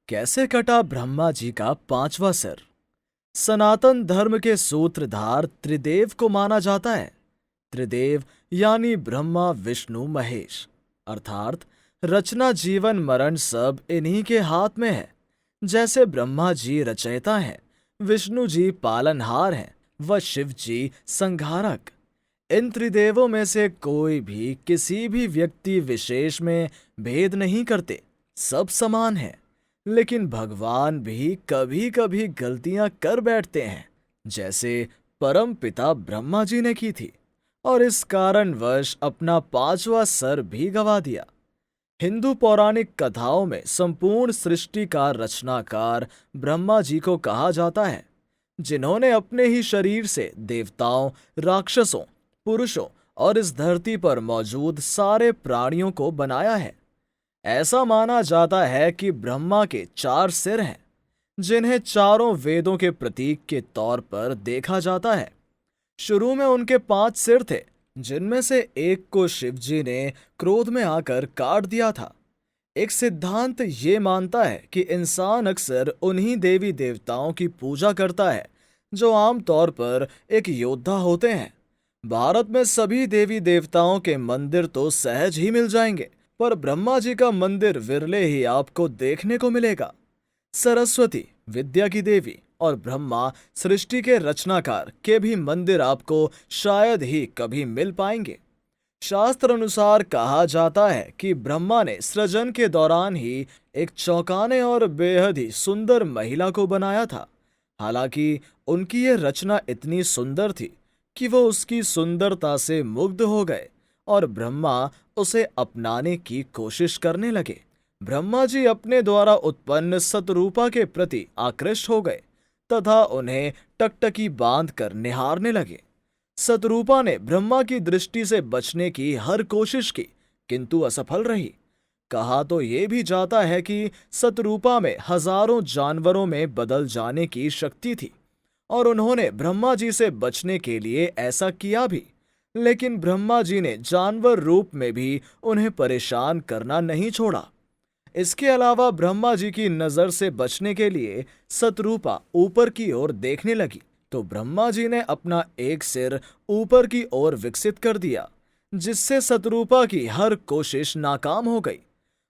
कैसे कटा ब्रह्मा जी का पांचवा सिर। सनातन धर्म के सूत्रधार त्रिदेव को माना जाता है। त्रिदेव यानी ब्रह्मा विष्णु महेश, अर्थात रचना जीवन मरण सब इन्हीं के हाथ में है। जैसे ब्रह्मा जी रचयिता हैं, विष्णु जी पालनहार हैं व शिव जी संहारक। इन त्रिदेवों में से कोई भी किसी भी व्यक्ति विशेष में भेद नहीं करते, सब समान हैं। लेकिन भगवान भी कभी कभी गलतियां कर बैठते हैं, जैसे परम पिता ब्रह्मा जी ने की थी, और इस कारणवश अपना पांचवा सर भी गवा दिया। हिंदू पौराणिक कथाओं में संपूर्ण सृष्टि का रचनाकार ब्रह्मा जी को कहा जाता है, जिन्होंने अपने ही शरीर से देवताओं, राक्षसों, पुरुषों और इस धरती पर मौजूद सारे प्राणियों को बनाया है। ऐसा माना जाता है कि ब्रह्मा के 4 सिर हैं, जिन्हें चारों वेदों के प्रतीक के तौर पर देखा जाता है। शुरू में उनके 5 सिर थे, जिनमें से एक को शिव जी ने क्रोध में आकर काट दिया था। एक सिद्धांत ये मानता है कि इंसान अक्सर उन्हीं देवी देवताओं की पूजा करता है जो आमतौर पर एक योद्धा होते हैं। भारत में सभी देवी देवताओं के मंदिर तो सहज ही मिल जाएंगे, पर ब्रह्मा जी का मंदिर विरले ही आपको देखने को मिलेगा। सरस्वती विद्या की देवी और ब्रह्मा सृष्टि के रचनाकार के भी मंदिर आपको शायद ही कभी मिल पाएंगे। शास्त्र अनुसार कहा जाता है कि ब्रह्मा ने सृजन के दौरान ही एक चौंकाने और बेहद ही सुंदर महिला को बनाया था। हालांकि उनकी यह रचना इतनी सुंदर थी कि वो उसकी सुंदरता से मुग्ध हो गए और ब्रह्मा उसे अपनाने की कोशिश करने लगे। ब्रह्मा जी अपने द्वारा उत्पन्न सतरूपा के प्रति आकृष्ट हो गए तथा उन्हें टकटकी बांध कर निहारने लगे। सतरूपा ने ब्रह्मा की दृष्टि से बचने की हर कोशिश की, किंतु असफल रही। कहा तो ये भी जाता है कि सतरूपा में हजारों जानवरों में बदल जाने की शक्ति थी और उन्होंने ब्रह्मा जी से बचने के लिए ऐसा किया भी। लेकिन ब्रह्मा जी ने जानवर रूप में भी उन्हें परेशान करना नहीं छोड़ा। इसके अलावा ब्रह्मा जी की नजर से बचने के लिए सतरूपा ऊपर की ओर देखने लगी, तो ब्रह्मा जी ने अपना एक सिर ऊपर की ओर विकसित कर दिया, जिससे सतरूपा की हर कोशिश नाकाम हो गई।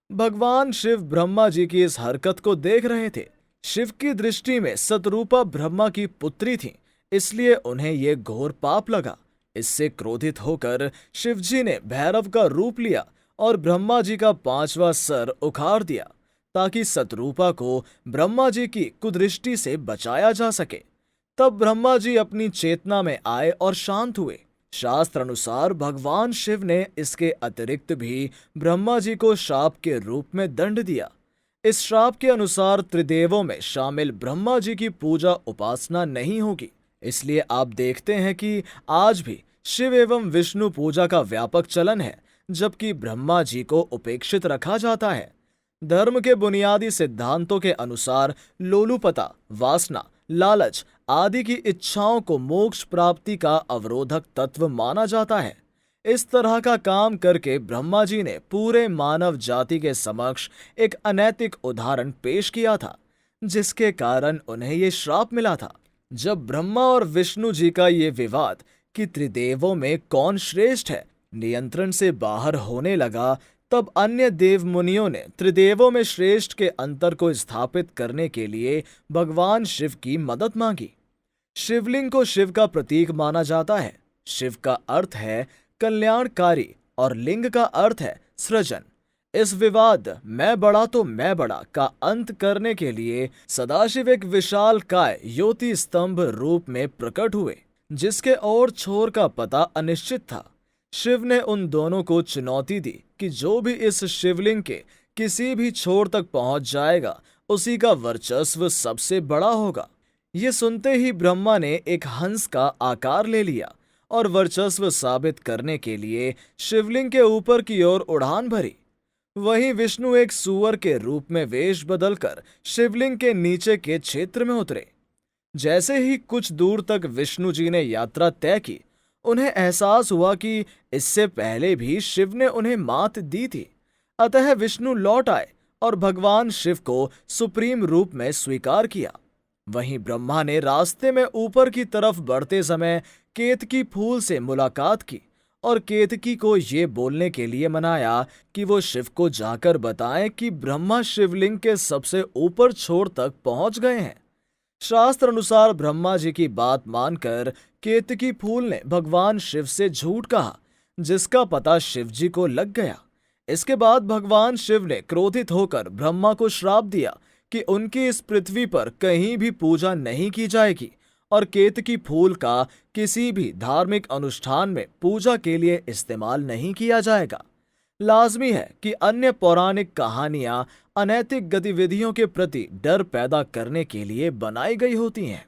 भगवान शिव ब्रह्मा जी की इस हरकत को देख रहे थे। शिव की दृष्टि में सतरूपा ब्रह्मा की पुत्री थी, इसलिए उन्हें यह घोर पाप लगा। इससे क्रोधित होकर शिव जी ने भैरव का रूप लिया और ब्रह्मा जी का 5वां सर उखाड़ दिया, ताकि सतरूपा को ब्रह्मा जी की कुदृष्टि से बचाया जा सके। तब ब्रह्मा जी अपनी चेतना में आए और शांत हुए। शास्त्र अनुसार भगवान शिव ने इसके अतिरिक्त भी ब्रह्मा जी को शाप के रूप में दंड दिया। इस श्राप के अनुसार त्रिदेवों में शामिल ब्रह्मा जी की पूजा उपासना नहीं होगी। इसलिए आप देखते हैं कि आज भी शिव एवं विष्णु पूजा का व्यापक चलन है, जबकि ब्रह्मा जी को उपेक्षित रखा जाता है। धर्म के बुनियादी सिद्धांतों के अनुसार लोलुपता, वासना, लालच आदि की इच्छाओं को मोक्ष प्राप्ति का अवरोधक तत्व माना जाता है। इस तरह का काम करके ब्रह्मा जी ने पूरे मानव जाति के समक्ष एक अनैतिक उदाहरण पेश किया था, जिसके कारण उन्हें ये श्राप मिला था। जब ब्रह्मा और विष्णु जी का ये विवाद कि त्रिदेवों में कौन श्रेष्ठ है नियंत्रण से बाहर होने लगा, तब अन्य देव मुनियों ने त्रिदेवों में श्रेष्ठ के अंतर को स्थापित करने के लिए भगवान शिव की मदद मांगी। शिवलिंग को शिव का प्रतीक माना जाता है। शिव का अर्थ है कल्याणकारी और लिंग का अर्थ है सृजन। इस विवाद मैं बड़ा तो मैं बड़ा का अंत करने के लिए सदाशिव एक विशाल काय ज्योति स्तंभ रूप में प्रकट हुए, जिसके और छोर का पता अनिश्चित था। शिव ने उन दोनों को चुनौती दी कि जो भी इस शिवलिंग के किसी भी छोर तक पहुंच जाएगा, उसी का वर्चस्व सबसे बड़ा होगा। ये सुनते ही ब्रह्मा ने एक हंस का आकार ले लिया और वर्चस्व साबित करने के लिए शिवलिंग के ऊपर की ओर उड़ान भरी। वहीं विष्णु एक सूअर के रूप में वेश बदलकर शिवलिंग के नीचे के क्षेत्र में उतरे। जैसे ही कुछ दूर तक विष्णु जी ने यात्रा तय की, उन्हें एहसास हुआ कि इससे पहले भी शिव ने उन्हें मात दी थी। अतः विष्णु लौट आए और भगवान शिव को सुप्रीम रूप में स्वीकार किया। वहीं ब्रह्मा ने रास्ते में ऊपर की तरफ बढ़ते समय केतकी फूल से मुलाकात की और केतकी को ये बोलने के लिए मनाया कि वो शिव को जाकर बताएं कि ब्रह्मा शिवलिंग के सबसे ऊपर छोर तक पहुंच गए हैं। शास्त्र अनुसार ब्रह्मा जी की बात मानकर केतकी फूल ने भगवान शिव से झूठ कहा, जिसका पता शिव जी को लग गया। इसके बाद भगवान शिव ने क्रोधित होकर ब्रह्मा को श्राप दिया कि उनकी इस पृथ्वी पर कहीं भी पूजा नहीं की जाएगी और केतकी फूल का किसी भी धार्मिक अनुष्ठान में पूजा के लिए इस्तेमाल नहीं किया जाएगा। लाजमी है कि अन्य पौराणिक कहानियां अनैतिक गतिविधियों के प्रति डर पैदा करने के लिए बनाई गई होती हैं।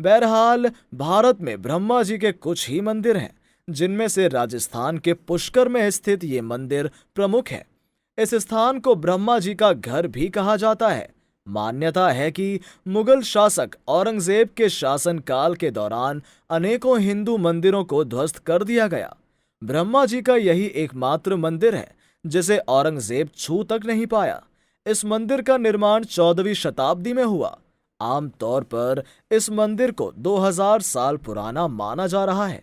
बहरहाल भारत में ब्रह्मा जी के कुछ ही मंदिर हैं, जिनमें से राजस्थान के पुष्कर में स्थित ये मंदिर प्रमुख है। इस स्थान को ब्रह्मा जी का घर भी कहा जाता है। मान्यता है कि मुगल शासक औरंगजेब के शासनकाल के दौरान अनेकों हिंदू मंदिरों को ध्वस्त कर दिया गया। ब्रह्मा जी का यही एकमात्र मंदिर है जिसे औरंगजेब छू तक नहीं पाया। इस मंदिर का निर्माण 14वीं शताब्दी में हुआ। आमतौर पर इस मंदिर को 2000 साल पुराना माना जा रहा है।